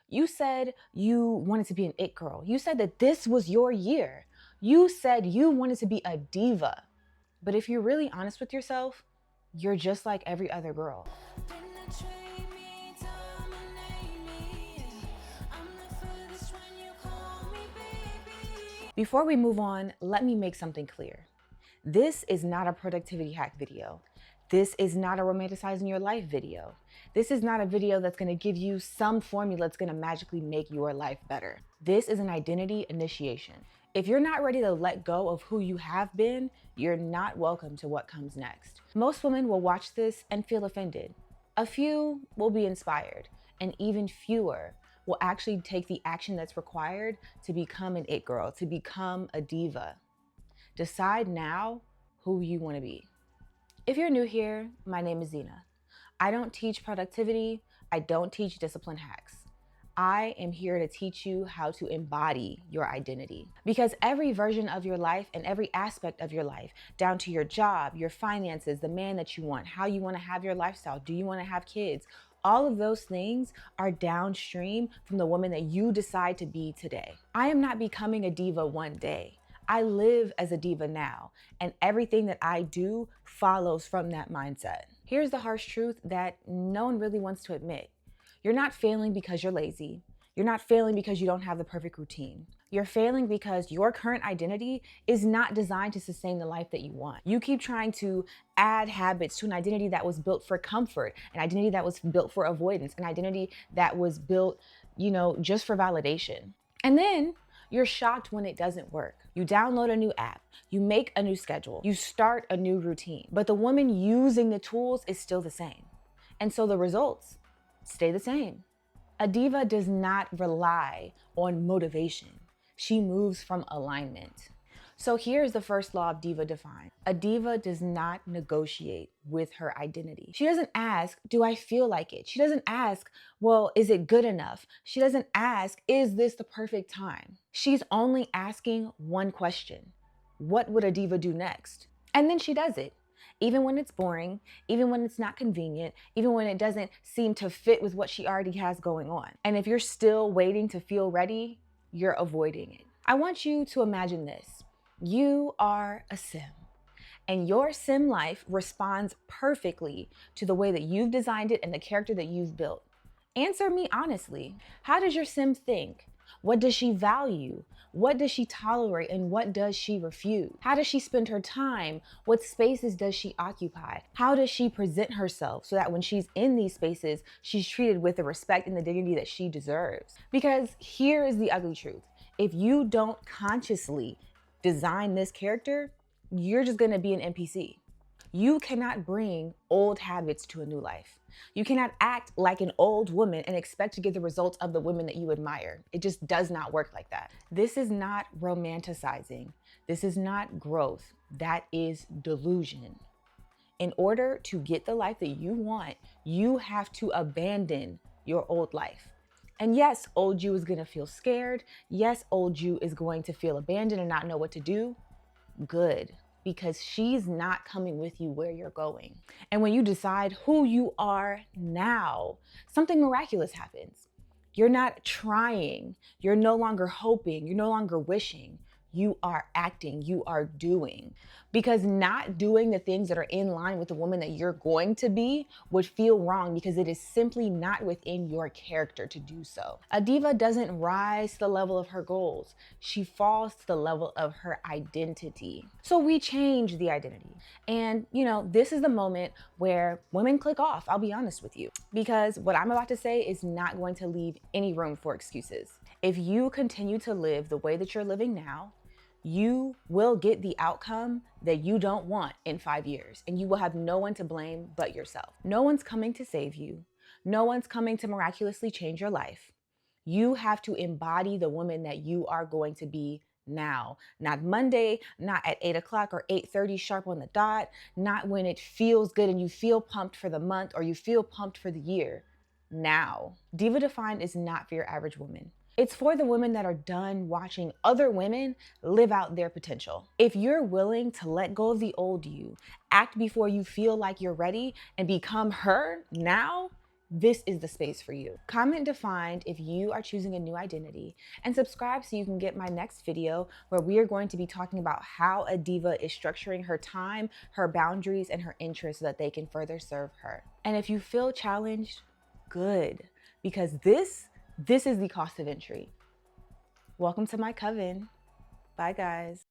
You said you wanted to be an it girl. You said that this was your year. You said you wanted to be a diva. But if you're really honest with yourself, you're just like every other girl. Before we move on, let me make something clear. This is not a productivity hack video. This is not a romanticizing your life video. This is not a video that's gonna give you some formula that's gonna magically make your life better. This is an identity initiation. If you're not ready to let go of who you have been, you're not welcome to what comes next. Most women will watch this and feel offended. A few will be inspired, and even fewer will actually take the action that's required to become an it girl, to become a diva. Decide now who you want to be. If you're new here, my name is Zena. I don't teach productivity. I don't teach discipline hacks. I am here to teach you how to embody your identity. Because every version of your life and every aspect of your life, down to your job, your finances, the man that you want, how you want to have your lifestyle, do you want to have kids? All of those things are downstream from the woman that you decide to be today. I am not becoming a diva one day. I live as a diva now, and everything that I do follows from that mindset. Here's the harsh truth that no one really wants to admit. You're not failing because you're lazy. You're not failing because you don't have the perfect routine. You're failing because your current identity is not designed to sustain the life that you want. You keep trying to add habits to an identity that was built for comfort, an identity that was built for avoidance, an identity that was built, just for validation. And then you're shocked when it doesn't work. You download a new app, you make a new schedule, you start a new routine, but the woman using the tools is still the same. And so the results stay the same. A diva does not rely on motivation. She moves from alignment. So here's the first law of DIVA Defined. A diva does not negotiate with her identity. She doesn't ask, do I feel like it? She doesn't ask, well, is it good enough? She doesn't ask, is this the perfect time? She's only asking one question. What would a diva do next? And then she does it. Even when it's boring, even when it's not convenient, even when it doesn't seem to fit with what she already has going on. And if you're still waiting to feel ready, you're avoiding it. I want you to imagine this. You are a sim, and your sim life responds perfectly to the way that you've designed it and the character that you've built. Answer me honestly. How does your sim think? What does she value? What does she tolerate and what does she refuse? How does she spend her time? What spaces does she occupy? How does she present herself so that when she's in these spaces, she's treated with the respect and the dignity that she deserves? Because here is the ugly truth. If you don't consciously design this character, you're just gonna be an NPC. You cannot bring old habits to a new life. You cannot act like an old woman and expect to get the results of the women that you admire. It just does not work like that. This is not romanticizing. This is not growth. That is delusion. In order to get the life that you want, you have to abandon your old life. And yes, old you is gonna feel scared. Yes, old you is going to feel abandoned and not know what to do. Good. Because she's not coming with you where you're going. And when you decide who you are now, something miraculous happens. You're not trying, you're no longer hoping, you're no longer wishing. You are acting, you are doing. Because not doing the things that are in line with the woman that you're going to be would feel wrong because it is simply not within your character to do so. A diva doesn't rise to the level of her goals. She falls to the level of her identity. So we change the identity. And this is the moment where women click off, I'll be honest with you. Because what I'm about to say is not going to leave any room for excuses. If you continue to live the way that you're living now, you will get the outcome that you don't want in 5 years, and you will have no one to blame but yourself. No one's coming to save you. No one's coming to miraculously change your life. You have to embody the woman that you are going to be now. Not Monday, not at 8 o'clock or 8:30 sharp on the dot, not when it feels good and you feel pumped for the month or you feel pumped for the year. Now. Diva Defined is not for your average woman. It's for the women that are done watching other women live out their potential. If you're willing to let go of the old you, act before you feel like you're ready, and become her now, this is the space for you. Comment defined if you are choosing a new identity, and subscribe so you can get my next video where we are going to be talking about how a diva is structuring her time, her boundaries, and her interests so that they can further serve her. And if you feel challenged, good, because this is the cost of entry. Welcome to my coven. Bye, guys.